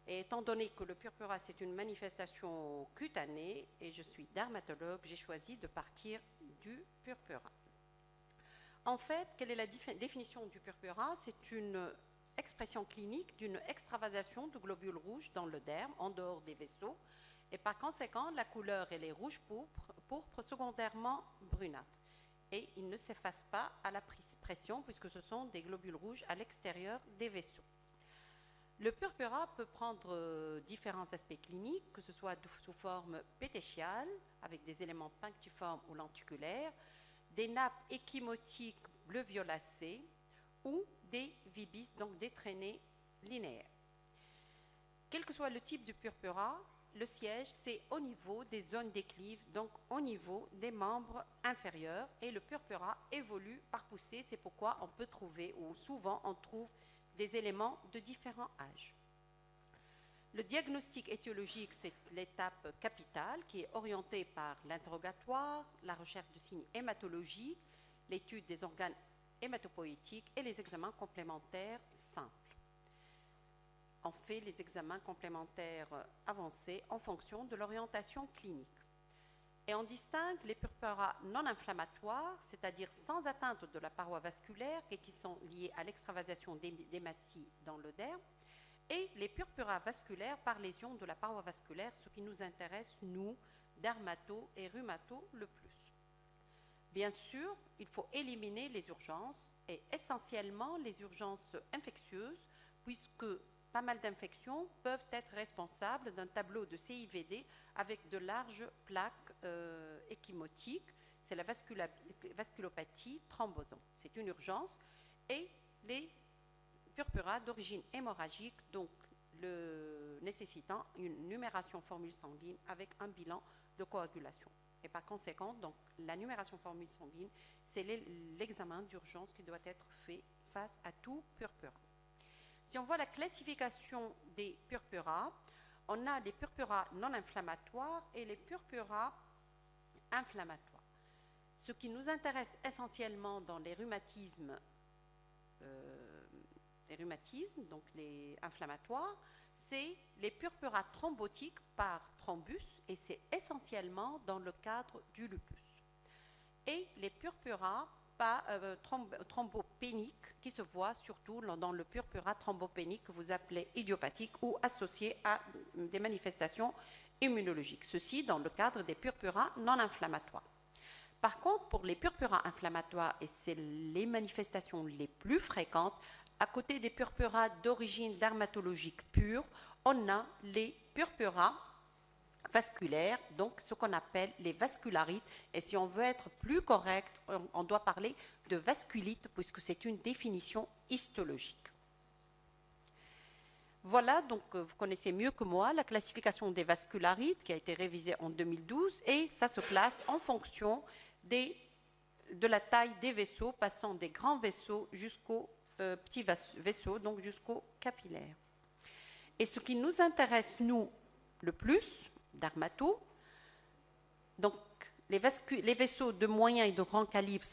Et étant donné que le purpura, c'est une manifestation cutanée et je suis dermatologue, j'ai choisi de partir du purpura. En fait, quelle est la définition du purpura? C'est une expression clinique d'une extravasation de globules rouges dans le derme, en dehors des vaisseaux, et par conséquent, la couleur elle est rouge pourpre secondairement brunâtre. Et il ne s'efface pas à la pression puisque ce sont des globules rouges à l'extérieur des vaisseaux. Le purpura peut prendre différents aspects cliniques, que ce soit sous forme pétéchiale, avec des éléments punctiformes ou lenticulaires, des nappes échymotiques bleu-violacées ou des vibis, donc des traînées linéaires. Quel que soit le type de purpura, le siège, c'est au niveau des zones déclives, donc au niveau des membres inférieurs, et le purpura évolue par poussée, c'est pourquoi on peut trouver, ou souvent on trouve, des éléments de différents âges. Le diagnostic étiologique, c'est l'étape capitale qui est orientée par l'interrogatoire, la recherche de signes hématologiques, l'étude des organes hématopoïétiques et les examens complémentaires simples. On fait les examens complémentaires avancés en fonction de l'orientation clinique. Et on distingue les purpuras non inflammatoires, c'est-à-dire sans atteinte de la paroi vasculaire et qui sont liés à l'extravasation d'hématies dans le derme, et les purpuras vasculaires par lésion de la paroi vasculaire, ce qui nous intéresse, nous, dermato et rhumato, le plus. Bien sûr, il faut éliminer les urgences, et essentiellement les urgences infectieuses, puisque pas mal d'infections peuvent être responsables d'un tableau de CIVD avec de larges plaques échymotiques. C'est la vasculopathie thrombosante. C'est une urgence. Et les purpuras d'origine hémorragique, donc nécessitant une numération formule sanguine avec un bilan de coagulation. Et par conséquent, donc, la numération formule sanguine, c'est l'examen d'urgence qui doit être fait face à tout purpura. Si on voit la classification des purpuras, on a les purpuras non inflammatoires et les purpuras inflammatoires. Ce qui nous intéresse essentiellement dans les rhumatismes, donc les inflammatoires, c'est les purpuras thrombotiques par thrombus, et c'est essentiellement dans le cadre du lupus. Et les purpuras thrombopéniques qui se voient surtout dans le purpura thrombopénique que vous appelez idiopathique ou associé à des manifestations immunologiques. Ceci dans le cadre des purpuras non inflammatoires. Par contre, pour les purpuras inflammatoires, et c'est les manifestations les plus fréquentes, à côté des purpuras d'origine dermatologique pure, on a les purpuras vasculaires, donc ce qu'on appelle les vascularites. Et si on veut être plus correct, on doit parler de vasculite, puisque c'est une définition histologique. Voilà, donc vous connaissez mieux que moi la classification des vascularites qui a été révisée en 2012, et ça se classe en fonction de la taille des vaisseaux, passant des grands vaisseaux jusqu'aux petits vaisseaux, donc jusqu'aux capillaires. Et ce qui nous intéresse, nous, le plus, dermato, donc les vaisseaux de moyen et de grand calibre,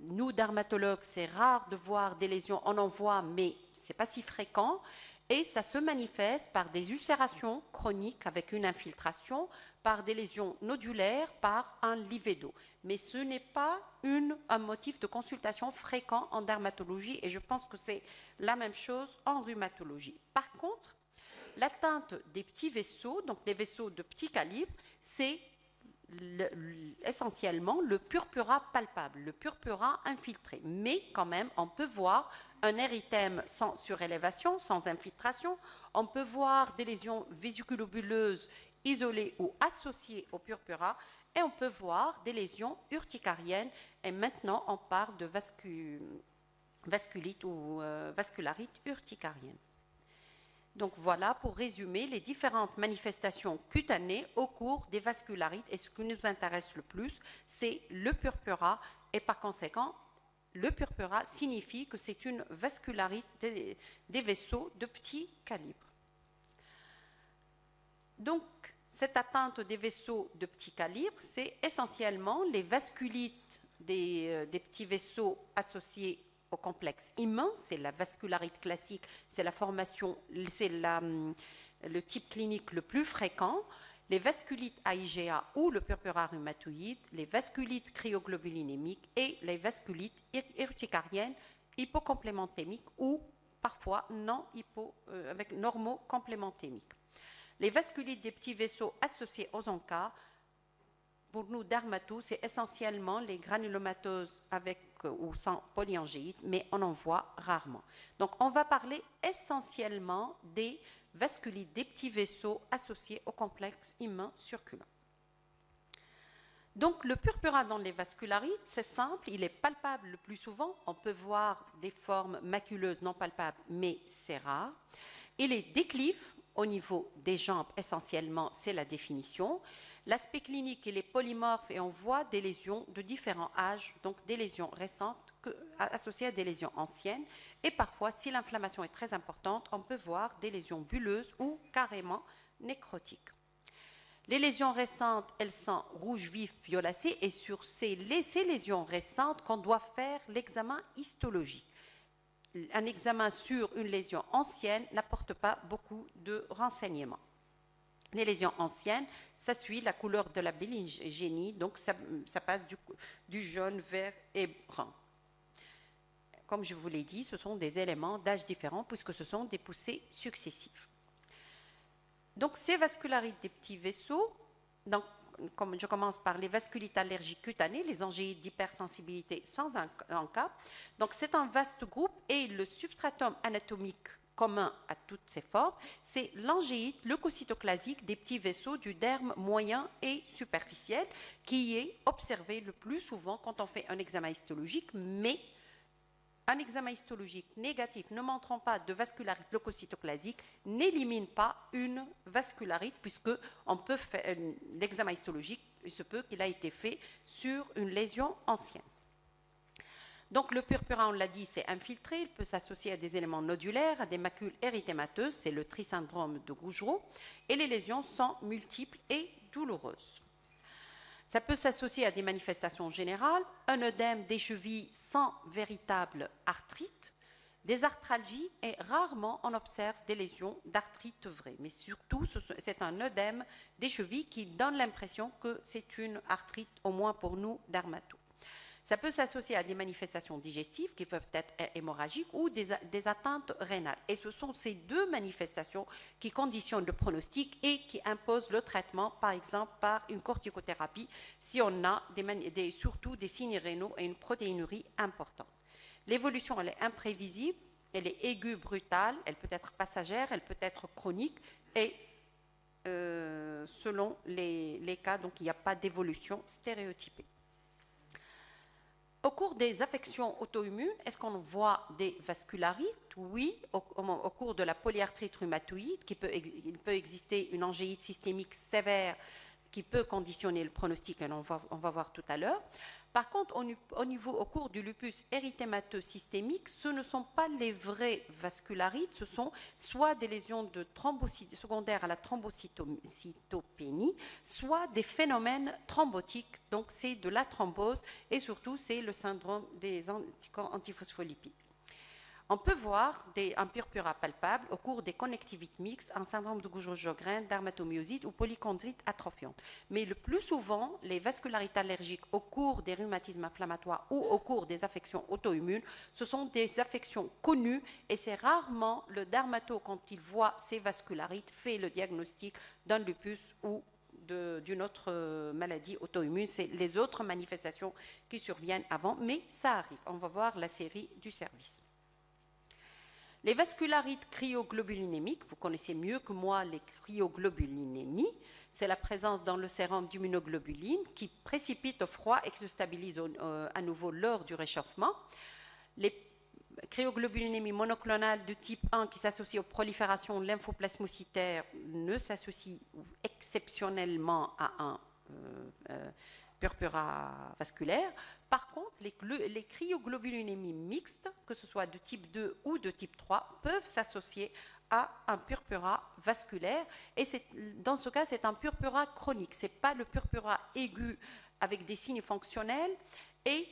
nous, dermatologues, c'est rare de voir des lésions, on en voit, mais ce n'est pas si fréquent, et ça se manifeste par des ulcérations chroniques avec une infiltration, par des lésions nodulaires, par un livédo. Mais ce n'est pas un motif de consultation fréquent en dermatologie, et je pense que c'est la même chose en rhumatologie. Par contre, l'atteinte des petits vaisseaux, donc les vaisseaux de petit calibre, c'est essentiellement le purpura palpable, le purpura infiltré. Mais quand même, on peut voir un érythème sans surélévation, sans infiltration. On peut voir des lésions vésiculobuleuses isolées ou associées au purpura. Et on peut voir des lésions urticariennes. Et maintenant, on parle de vasculite ou vascularite urticarienne. Donc voilà, pour résumer, les différentes manifestations cutanées au cours des vascularites. Et ce qui nous intéresse le plus, c'est le purpura. Et par conséquent, le purpura signifie que c'est une vascularite des vaisseaux de petit calibre. Donc, cette atteinte des vaisseaux de petit calibre, c'est essentiellement les vasculites des petits vaisseaux associés au complexe immense, c'est la vascularite classique, c'est la formation, c'est le type clinique le plus fréquent, les vasculites à IgA ou le purpura rhumatoïde, les vasculites cryoglobulinémiques et les vasculites urticariennes hypocomplémentémiques ou parfois avec normocomplémentémiques. Les vasculites des petits vaisseaux associés aux ANCA, pour nous dermatos, c'est essentiellement les granulomatoses avec ou sans polyangéite, mais on en voit rarement. Donc on va parler essentiellement des vasculites des petits vaisseaux associés au complexe immun circulant. Donc le purpura dans les vascularites, c'est simple, il est palpable le plus souvent. On peut voir des formes maculeuses non palpables, mais c'est rare. Il est déclive au niveau des jambes, essentiellement, c'est la définition. L'aspect clinique, il est polymorphe et on voit des lésions de différents âges, donc des lésions récentes associées à des lésions anciennes. Et parfois, si l'inflammation est très importante, on peut voir des lésions bulleuses ou carrément nécrotiques. Les lésions récentes, elles sont rouge vif, violacées, et sur ces lésions récentes qu'on doit faire l'examen histologique. Un examen sur une lésion ancienne n'apporte pas beaucoup de renseignements. Les lésions anciennes, ça suit la couleur de la bélygénie, donc ça passe du jaune, vert et brun. Comme je vous l'ai dit, ce sont des éléments d'âge différents puisque ce sont des poussées successives. Donc ces vascularites des petits vaisseaux, donc, comme je commence par les vasculites allergiques cutanées, les angéites d'hypersensibilité sans ANCA. Donc c'est un vaste groupe et le substratum anatomique commun à toutes ces formes, c'est l'angéite leucocytoclasique des petits vaisseaux du derme moyen et superficiel qui est observé le plus souvent quand on fait un examen histologique, mais un examen histologique négatif ne montrant pas de vascularite leucocytoclasique n'élimine pas une vascularite puisque on peut faire l'examen histologique, il se peut qu'il a été fait sur une lésion ancienne. Donc le purpura, on l'a dit, c'est infiltré, il peut s'associer à des éléments nodulaires, à des macules érythémateuses, c'est le trisyndrome de Gougerot, et les lésions sont multiples et douloureuses. Ça peut s'associer à des manifestations générales, un œdème des chevilles sans véritable arthrite, des arthralgies et rarement on observe des lésions d'arthrite vraie. Mais surtout, c'est un œdème des chevilles qui donne l'impression que c'est une arthrite, au moins pour nous, dermatos. Ça peut s'associer à des manifestations digestives qui peuvent être hémorragiques ou des atteintes rénales. Et ce sont ces deux manifestations qui conditionnent le pronostic et qui imposent le traitement, par exemple, par une corticothérapie, si on a surtout des signes rénaux et une protéinurie importante. L'évolution, elle est imprévisible, elle est aiguë, brutale, elle peut être passagère, elle peut être chronique et selon les cas, donc il n'y a pas d'évolution stéréotypée. Au cours des affections auto-immunes, est-ce qu'on voit des vascularites? Oui, au cours de la polyarthrite rhumatoïde, il peut exister une angéite systémique sévère qui peut conditionner le pronostic, et on va voir tout à l'heure. Par contre, au cours du lupus érythémateux systémique, ce ne sont pas les vrais vascularites, ce sont soit des lésions secondaires à la thrombocytopénie, soit des phénomènes thrombotiques, donc c'est de la thrombose, et surtout c'est le syndrome des anticorps antiphospholipides. On peut voir un purpura palpable au cours des connectivites mixtes, un syndrome de Gougerot-Sjogren, dermatomyosite ou polychondrite atrophiante. Mais le plus souvent, les vascularites allergiques au cours des rhumatismes inflammatoires ou au cours des affections auto-immunes, ce sont des affections connues et c'est rarement le dermato, quand il voit ces vascularites, fait le diagnostic d'un lupus ou d'une autre maladie auto-immune. C'est les autres manifestations qui surviennent avant, mais ça arrive. On va voir la série du service. Les vascularites cryoglobulinémiques, vous connaissez mieux que moi les cryoglobulinémies, c'est la présence dans le sérum d'immunoglobuline qui précipite au froid et qui se stabilise à nouveau lors du réchauffement. Les cryoglobulinémies monoclonales de type 1 qui s'associent aux proliférations lymphoplasmocytaires ne s'associent exceptionnellement à un purpura vasculaire. Par contre, les cryoglobulinémies mixtes, que ce soit de type 2 ou de type 3, peuvent s'associer à un purpura vasculaire. Et dans ce cas, c'est un purpura chronique. Ce n'est pas le purpura aigu avec des signes fonctionnels. Et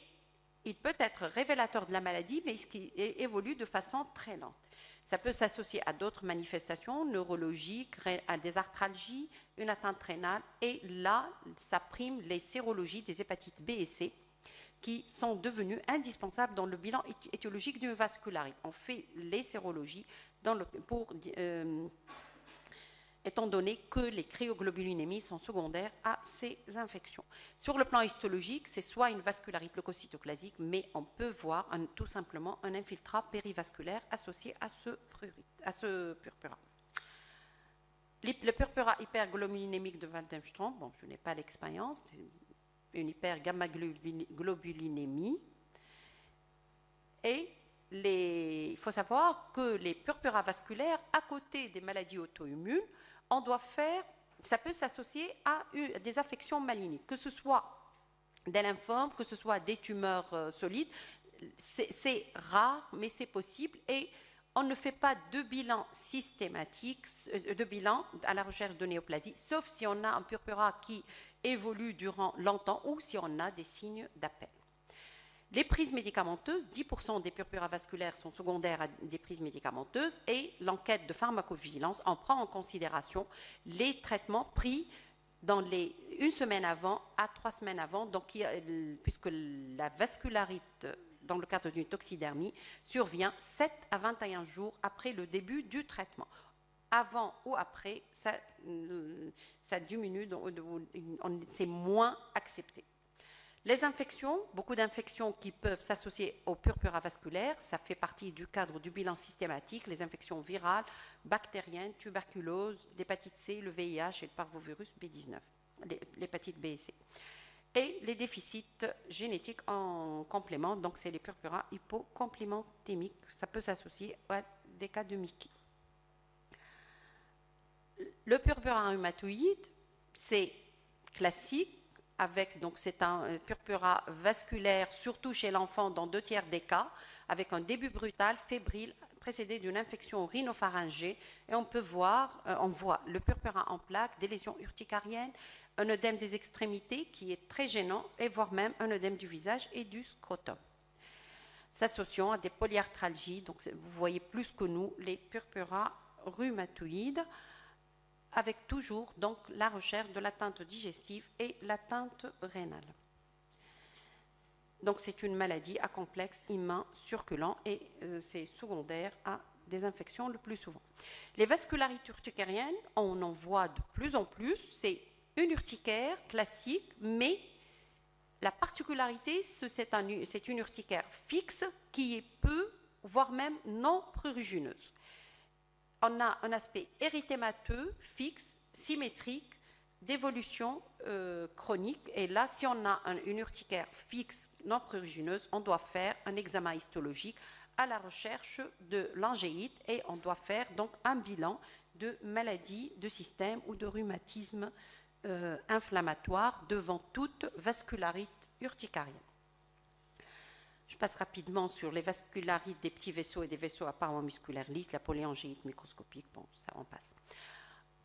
il peut être révélateur de la maladie, mais qui évolue de façon très lente. Ça peut s'associer à d'autres manifestations neurologiques, à des arthralgies, une atteinte rénale, et là, ça prime les sérologies des hépatites B et C, qui sont devenues indispensables dans le bilan étiologique d'une vascularite. On fait les sérologies étant donné que les cryoglobulinémies sont secondaires à ces infections. Sur le plan histologique, c'est soit une vascularite leucocytoclasique, mais on peut voir tout simplement un infiltrat périvasculaire associé à ce purpura. Le purpura hyperglobulinémique de Waldenström, bon, je n'ai pas l'expérience, c'est une hypergamma-globulinémie. Et il faut savoir que les purpuras vasculaires, à côté des maladies auto-immunes, ça peut s'associer à des affections malignes, que ce soit des lymphomes, que ce soit des tumeurs solides. C'est rare, mais c'est possible. Et on ne fait pas de bilan systématique, de bilan à la recherche de néoplasie, sauf si on a un purpura qui évolue durant longtemps ou si on a des signes d'appel. Les prises médicamenteuses, 10% des purpuras vasculaires sont secondaires à des prises médicamenteuses et l'enquête de pharmacovigilance en prend en considération les traitements pris dans une semaine avant à 3 semaines avant, donc, puisque la vascularite dans le cadre d'une toxidermie survient 7 à 21 jours après le début du traitement. Avant ou après, ça diminue, c'est moins accepté. Les infections, beaucoup d'infections qui peuvent s'associer au purpura vasculaire, ça fait partie du cadre du bilan systématique, les infections virales, bactériennes, tuberculose, l'hépatite C, le VIH et le parvovirus B19, l'hépatite B et C. Et les déficits génétiques en complément, donc c'est les purpura hypocomplémentémiques, ça peut s'associer à des cas de Mickey. Le purpura rhumatoïde, c'est classique, donc c'est un purpura vasculaire, surtout chez l'enfant dans 2/3 des cas, avec un début brutal, fébrile, précédé d'une infection rhinopharyngée. Et on voit le purpura en plaques, des lésions urticariennes, un œdème des extrémités qui est très gênant, et voire même un œdème du visage et du scrotum. S'associant à des polyarthralgies, donc vous voyez plus que nous les purpura rhumatoïdes, avec toujours donc la recherche de l'atteinte digestive et l'atteinte rénale. Donc c'est une maladie à complexe immun circulant et c'est secondaire à des infections le plus souvent. Les vascularites urticariennes, on en voit de plus en plus, c'est une urticaire classique, mais la particularité, c'est une urticaire fixe qui est peu, voire même non prurigineuse. On a un aspect érythémateux, fixe, symétrique, d'évolution chronique. Et là, si on a une urticaire fixe, non prurigineuse, on doit faire un examen histologique à la recherche de l'angéite et on doit faire donc un bilan de maladie de système ou de rhumatisme inflammatoire devant toute vascularite urticarienne. Je passe rapidement sur les vascularites des petits vaisseaux et des vaisseaux apparemment musculaires lisses, la polyangéite microscopique, bon, ça en passe.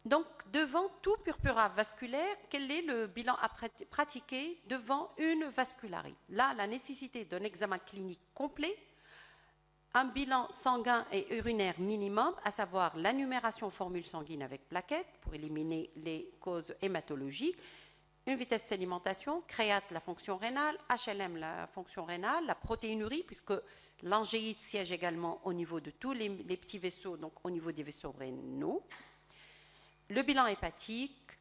Donc, devant tout purpura vasculaire, quel est le bilan à pratiquer devant une vascularite? Là, la nécessité d'un examen clinique complet, un bilan sanguin et urinaire minimum, à savoir l'anumération formule sanguine avec plaquettes pour éliminer les causes hématologiques, une vitesse d'alimentation, créate la fonction rénale, HLM la fonction rénale, la protéinurie, puisque l'angéite siège également au niveau de tous les petits vaisseaux, donc au niveau des vaisseaux rénaux, le bilan hépatique,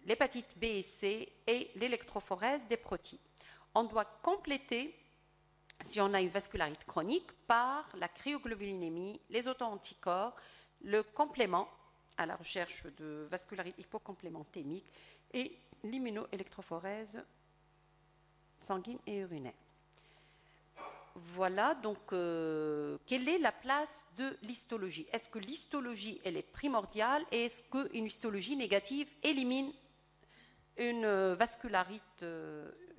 l'hépatite B et C et l'électrophorèse des protéines. On doit compléter, si on a une vascularite chronique, par la cryoglobulinémie, les auto-anticorps, le complément à la recherche de vascularite hypocomplémentémique et l'immunoélectrophorèse sanguine et urinaire. Voilà, donc, quelle est la place de l'histologie? Est-ce que l'histologie, elle est primordiale et est-ce qu'une histologie négative élimine une vascularite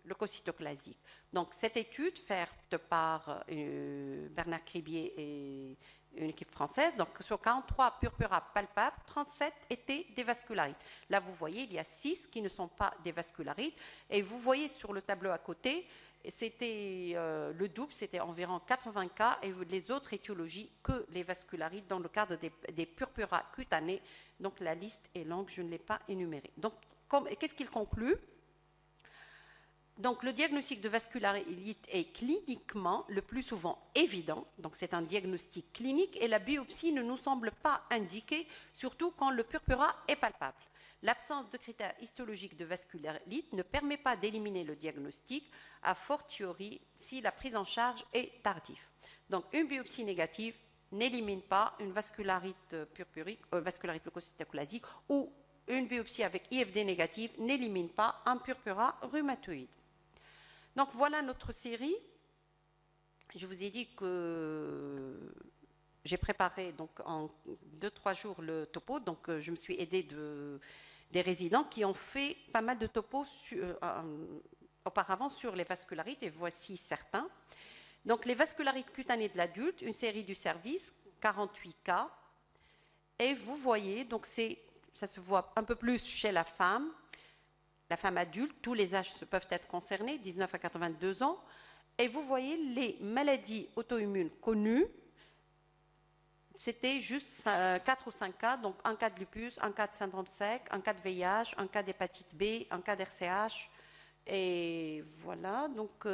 leucocytoclasique? Donc, cette étude faite par Bernard Cribier et une équipe française, donc sur 43 purpura palpables, 37 étaient des vascularites. Là, vous voyez, il y a 6 qui ne sont pas des vascularites. Et vous voyez sur le tableau à côté C'était le double, c'était environ 80 cas, et les autres étiologies que les vascularites dans le cadre des purpura cutanés. Donc la liste est longue, je ne l'ai pas énumérée. Donc qu'est-ce qu'il conclut? Donc le diagnostic de vascularite est cliniquement le plus souvent évident, donc c'est un diagnostic clinique, et la biopsie ne nous semble pas indiquée, surtout quand le purpura est palpable. L'absence de critères histologiques de vascularite ne permet pas d'éliminer le diagnostic, a fortiori si la prise en charge est tardive. Donc une biopsie négative n'élimine pas une vascularite purpurique, vascularite leucocytoclasique, ou une biopsie avec IFD négative n'élimine pas un purpura rhumatoïde. Donc voilà notre série. Je vous ai dit que j'ai préparé donc en 2-3 jours le topo, donc je me suis aidée des résidents qui ont fait pas mal de topos auparavant sur les vascularites, et voici certains. Donc les vascularites cutanées de l'adulte, une série du service, 48 cas, et vous voyez, donc ça se voit un peu plus chez la femme adulte, tous les âges peuvent être concernés, 19 à 82 ans, et vous voyez les maladies auto-immunes connues. C'était juste 4 ou 5 cas, donc un cas de lupus, un cas de syndrome sec, un cas de VIH, un cas d'hépatite B, un cas d'RCH, et voilà. Donc,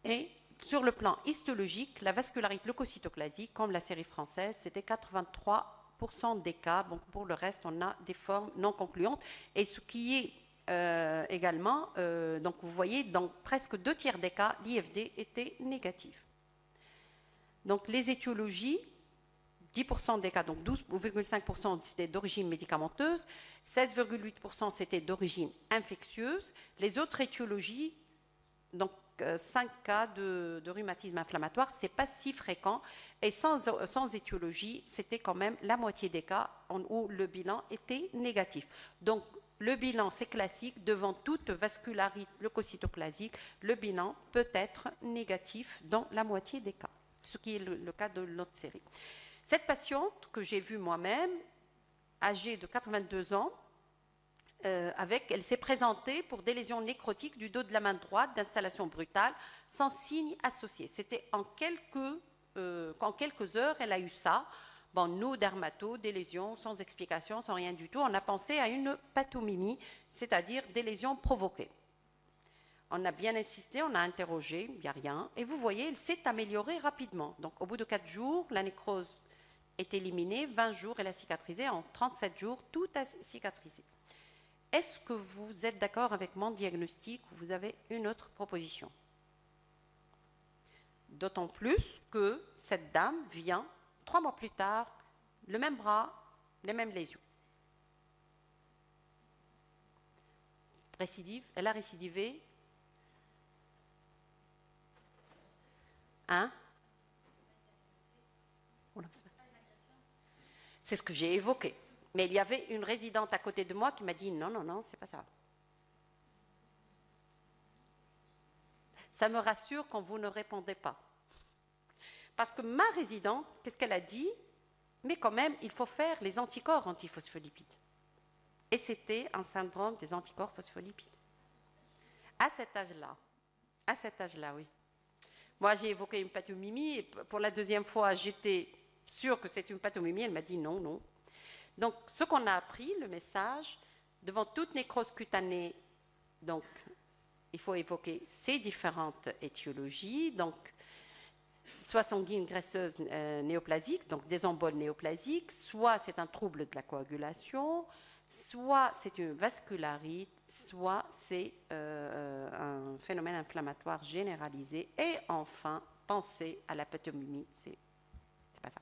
et sur le plan histologique, la vascularite leucocytoclasique, comme la série française, c'était 83% des cas. Donc pour le reste, on a des formes non concluantes. Et ce qui est également, donc vous voyez, dans presque 2/3 des cas, l'IFD était négatif. Donc les étiologies, 10% des cas, donc 12,5% c'était d'origine médicamenteuse, 16,8% c'était d'origine infectieuse. Les autres étiologies, donc 5 cas de rhumatisme inflammatoire, ce n'est pas si fréquent, et sans étiologie, c'était quand même la moitié des cas où le bilan était négatif. Donc le bilan, c'est classique, devant toute vascularite leucocytoclasique, le bilan peut être négatif dans la moitié des cas, ce qui est le cas de notre série. Cette patiente que j'ai vue moi-même, âgée de 82 ans, elle s'est présentée pour des lésions nécrotiques du dos de la main droite, d'installation brutale, sans signe associé. C'était en quelques heures, elle a eu ça. Bon, nous, dermato, des lésions sans explication, sans rien du tout. On a pensé à une pathomimie, c'est-à-dire des lésions provoquées. On a bien insisté, on a interrogé, il n'y a rien. Et vous voyez, elle s'est améliorée rapidement. Donc, au bout de 4 jours, la nécrose est éliminée. 20 jours, elle a cicatrisé. En 37 jours, tout a cicatrisé. Est-ce que vous êtes d'accord avec mon diagnostic ou vous avez une autre proposition? D'autant plus que cette dame vient 3 mois plus tard, le même bras, les mêmes lésions. Récidive, elle a récidivé. Hein? C'est ce que j'ai évoqué. Mais il y avait une résidente à côté de moi qui m'a dit non, non, non, c'est pas ça. Ça me rassure quand vous ne répondez pas. Parce que ma résidente, qu'est-ce qu'elle a dit? Mais quand même, il faut faire les anticorps antiphospholipides. Et c'était un syndrome des anticorps phospholipides. À cet âge-là. À cet âge-là, oui. Moi, j'ai évoqué une pathomimie, et pour la deuxième fois, j'étais sûre que c'est une pathomimie. Elle m'a dit non, non. Donc, ce qu'on a appris, le message, devant toute nécrose cutanée, donc, il faut évoquer ces différentes étiologies, donc, soit sanguine graisseuse néoplasique, donc des emboles néoplasiques, soit c'est un trouble de la coagulation, soit c'est une vascularite, soit c'est un phénomène inflammatoire généralisé, et enfin, penser à la pathomimie, c'est pas ça.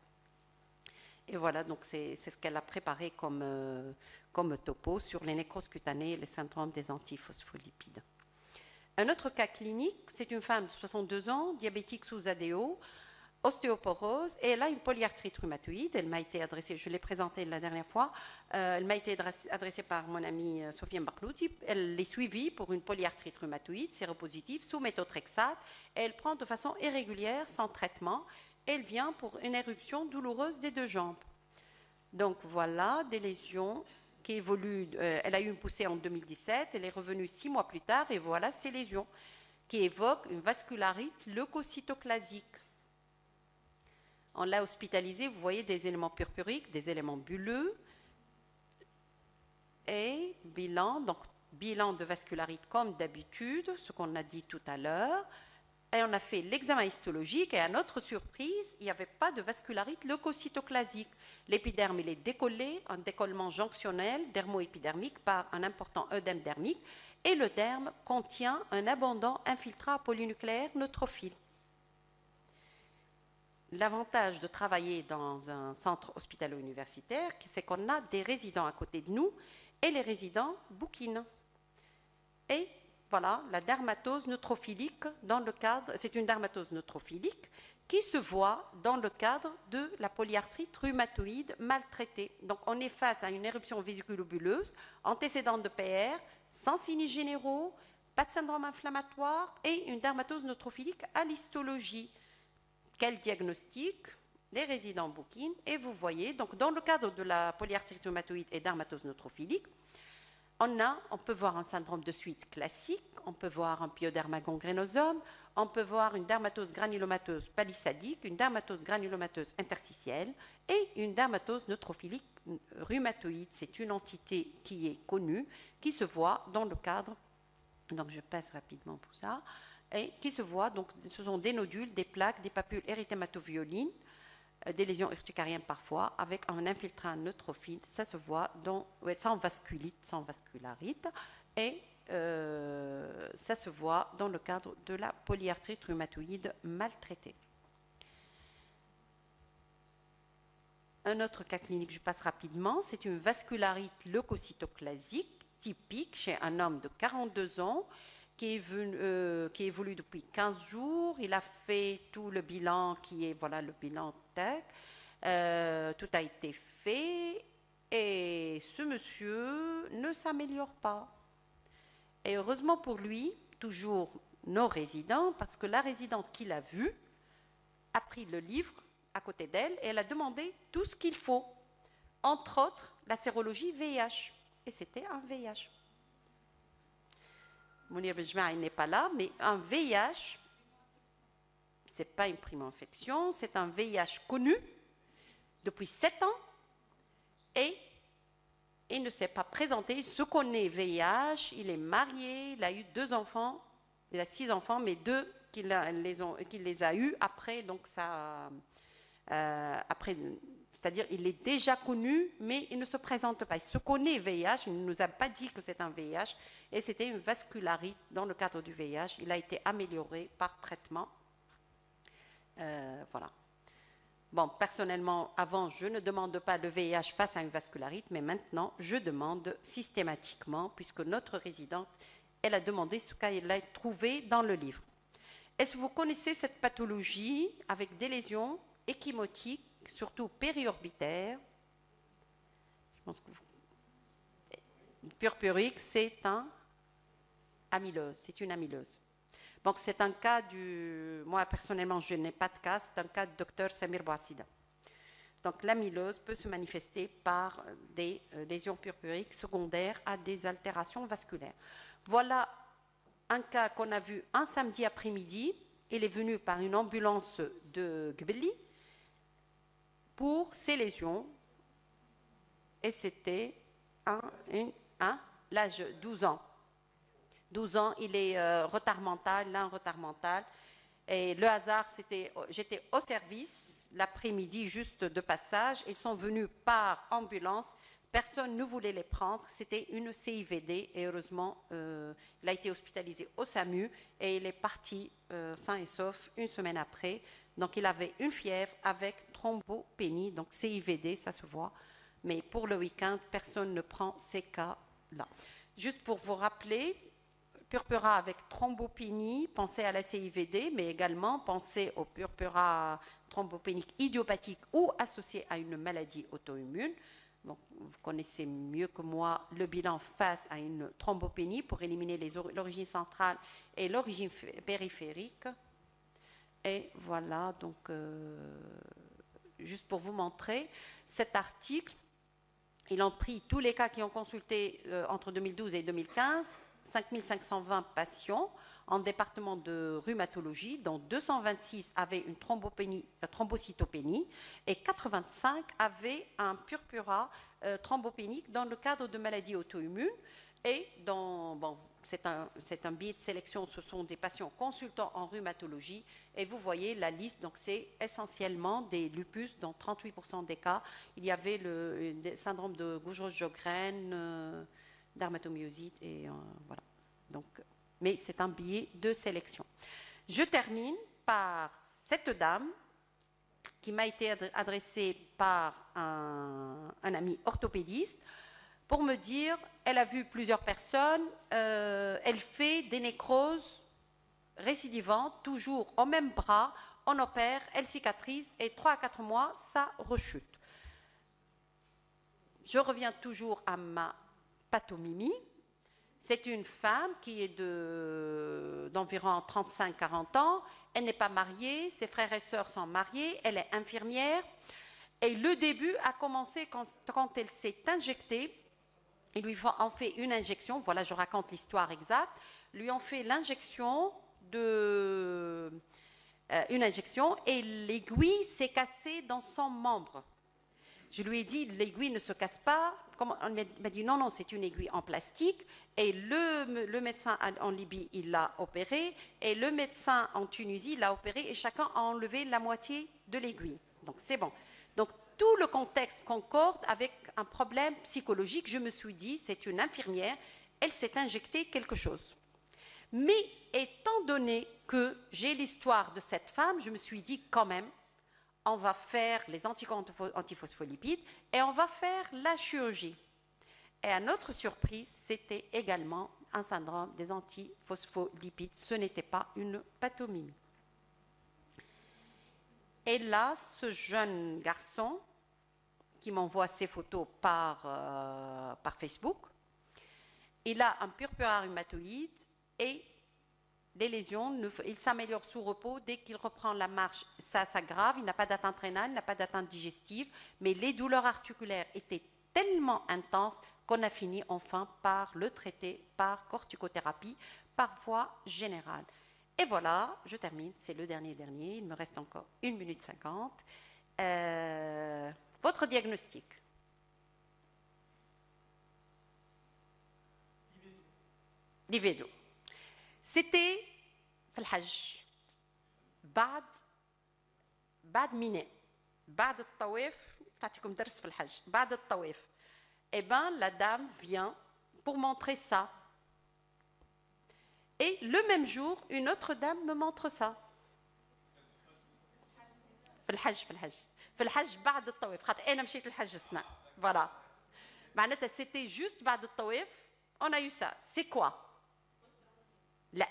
Et voilà, donc c'est ce qu'elle a préparé comme topo sur les nécroses cutanées et le syndrome des antiphospholipides. Un autre cas clinique, c'est une femme de 62 ans, diabétique sous ADO, ostéoporose, et elle a une polyarthrite rhumatoïde. Elle m'a été adressée, je l'ai présentée la dernière fois, elle m'a été adressée par mon amie Sophie Mbarklouti. Elle est suivie pour une polyarthrite rhumatoïde séropositive sous méthotrexate, et elle prend de façon irrégulière, sans traitement. Elle vient pour une éruption douloureuse des 2 jambes. Donc voilà des lésions qui évolue, elle a eu une poussée en 2017, elle est revenue 6 mois plus tard, et voilà ces lésions qui évoquent une vascularite leucocytoclasique. On l'a hospitalisée, vous voyez des éléments purpuriques, des éléments bulleux, et bilan, donc bilan de vascularite comme d'habitude, ce qu'on a dit tout à l'heure. Et on a fait l'examen histologique et à notre surprise, il n'y avait pas de vascularite leucocytoclasique. L'épiderme, il est décollé, un décollement jonctionnel dermo-épidermique par un important œdème dermique et le derme contient un abondant infiltrat polynucléaire neutrophile. L'avantage de travailler dans un centre hospitalo-universitaire, c'est qu'on a des résidents à côté de nous et les résidents bouquinent. Et voilà, la dermatose neutrophilique dans le cadre, c'est une dermatose neutrophilique qui se voit dans le cadre de la polyarthrite rhumatoïde maltraitée. Donc on est face à une éruption vésiculobuleuse, antécédente de PR, sans signes généraux, pas de syndrome inflammatoire et une dermatose neutrophilique à l'histologie. Quel diagnostic? Les résidents bouquinent et vous voyez, donc dans le cadre de la polyarthrite rhumatoïde et dermatose neutrophilique, on peut voir un syndrome de suite classique, on peut voir un pyoderma gangrénosome, on peut voir une dermatose granulomateuse palissadique, une dermatose granulomateuse interstitielle et une dermatose neutrophilique rhumatoïde. C'est une entité qui est connue, qui se voit dans le cadre, donc je passe rapidement pour ça, et qui se voit, donc ce sont des nodules, des plaques, des papules érythématoviolines, des lésions urticariennes parfois, avec un infiltrant neutrophile, ça se voit sans vasculite, sans vascularite, et ça se voit dans le cadre de la polyarthrite rhumatoïde maltraitée. Un autre cas clinique, je passe rapidement, c'est une vascularite leucocytoclasique typique chez un homme de 42 ans qui évolue depuis 15 jours. Il a fait tout le bilan qui est, voilà le bilan TEC. Tout a été fait et ce monsieur ne s'améliore pas. Et heureusement pour lui, toujours nos résidents, parce que la résidente qui l'a vu a pris le livre à côté d'elle et elle a demandé tout ce qu'il faut, entre autres la sérologie VIH. Et c'était un VIH. Mounir Benjma, il n'est pas là, mais un VIH, ce n'est pas une primo-infection, c'est un VIH connu depuis 7 ans et il ne s'est pas présenté. Il se connaît VIH, il est marié, il a eu 2 enfants, il a 6 enfants, mais 2 qu'il les a eus après, donc ça, c'est-à-dire il est déjà connu, mais il ne se présente pas. Il se connaît VIH, il ne nous a pas dit que c'est un VIH, et c'était une vascularite dans le cadre du VIH. Il a été amélioré par traitement. Voilà. Bon, personnellement, avant, je ne demande pas le VIH face à une vascularite, mais maintenant, je demande systématiquement, puisque notre résidente, elle a demandé ce qu'elle a trouvé dans le livre. Est-ce que vous connaissez cette pathologie avec des lésions échymotiques, surtout périorbitaires? Je pense que purpurique, c'est un amylose, c'est une amylose. Donc c'est un cas moi personnellement je n'ai pas de cas, c'est un cas du docteur Samir Bouassida. Donc l'amylose peut se manifester par des lésions purpuriques secondaires à des altérations vasculaires. Voilà un cas qu'on a vu un samedi après-midi. Il est venu par une ambulance de Gbeli pour ces lésions. Et c'était l'âge 12 ans. 12 ans, il est retard mental, là un retard mental. Et le hasard, j'étais au service l'après-midi juste de passage. Ils sont venus par ambulance. Personne ne voulait les prendre. C'était une CIVD et heureusement, il a été hospitalisé au SAMU et il est parti sain et sauf une semaine après. Donc il avait une fièvre avec thrombopénie, donc CIVD, ça se voit. Mais pour le week-end, personne ne prend ces cas-là. Juste pour vous rappeler, purpura avec thrombopénie, pensez à la CIVD, mais également pensez au purpura thrombopénique idiopathique ou associé à une maladie auto-immune. Donc, vous connaissez mieux que moi le bilan face à une thrombopénie pour éliminer l'origine centrale et l'origine périphérique. Et voilà, donc, juste pour vous montrer cet article, Ils ont pris tous les cas qui ont consulté entre 2012 et 2015, 5520 patients en département de rhumatologie, dont 226 avaient une thrombocytopénie et 85 avaient un purpura thrombopénique dans le cadre de maladies auto-immunes. Et c'est un biais de sélection, ce sont des patients consultants en rhumatologie. Et vous voyez la liste, donc c'est essentiellement des lupus, dans 38% des cas. Il y avait le syndrome de Gougerot-Sjogren, dermatomyosite, et voilà. Donc, mais c'est un biais de sélection. Je termine par cette dame qui m'a été adressée par un ami orthopédiste pour me dire, elle a vu plusieurs personnes, elle fait des nécroses récidivantes, toujours au même bras, on opère, elle cicatrise et 3 à 4 mois, ça rechute. Je reviens toujours à ma pathomimie. C'est une femme qui est d'environ 35-40 ans. Elle n'est pas mariée, ses frères et sœurs sont mariés, elle est infirmière. Et le début a commencé quand elle s'est injectée. Ils lui ont fait une injection, voilà, je raconte l'histoire exacte. Ils lui ont fait l'injection une injection et l'aiguille s'est cassée dans son membre. Je lui ai dit, l'aiguille ne se casse pas. On m'a dit, non, c'est une aiguille en plastique. Et le médecin en Libye, il l'a opéré. Et le médecin en Tunisie l'a opéré. Et chacun a enlevé la moitié de l'aiguille. Donc, c'est bon. Donc, tout le contexte concorde avec un problème psychologique. Je me suis dit, c'est une infirmière. Elle s'est injectée quelque chose. Mais étant donné que j'ai l'histoire de cette femme, je me suis dit, quand même, on va faire les anticorps antiphospholipides et on va faire la chirurgie. Et à notre surprise, c'était également un syndrome des antiphospholipides. Ce n'était pas une pathomimie. Et là, ce jeune garçon qui m'envoie ses photos par Facebook, il a un purpura rhumatoïde et les lésions, il s'améliore sous repos. Dès qu'il reprend la marche, ça s'aggrave. Il n'a pas d'atteinte rénale, il n'a pas d'atteinte digestive. Mais les douleurs articulaires étaient tellement intenses qu'on a fini enfin par le traiter par corticothérapie, par voie générale. Et voilà, je termine. C'est le dernier. Il me reste encore 1 minute 50. Votre diagnostic. Livedo. C'était في الحج بعد ميناء بعد الطواف تعطيكم درس في الحج بعد الطواف. Eh bien, la dame vient pour montrer ça. Et le même jour, une autre dame me montre ça. في الحج بعد الطواف خاطر انا مشيت للحج السنة. Voilà. معناتها c'était juste بعد الطواف. On a eu ça. C'est quoi? لا.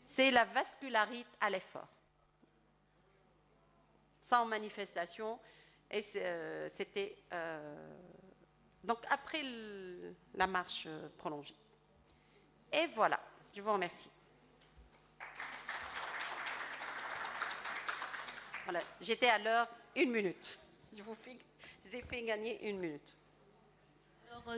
C'est la vascularite à l'effort. Sans manifestation. Et c'était donc après la marche prolongée. Et voilà, je vous remercie. Voilà, j'étais à l'heure 1 minute. Je vous ai fait gagner 1 minute. Alors,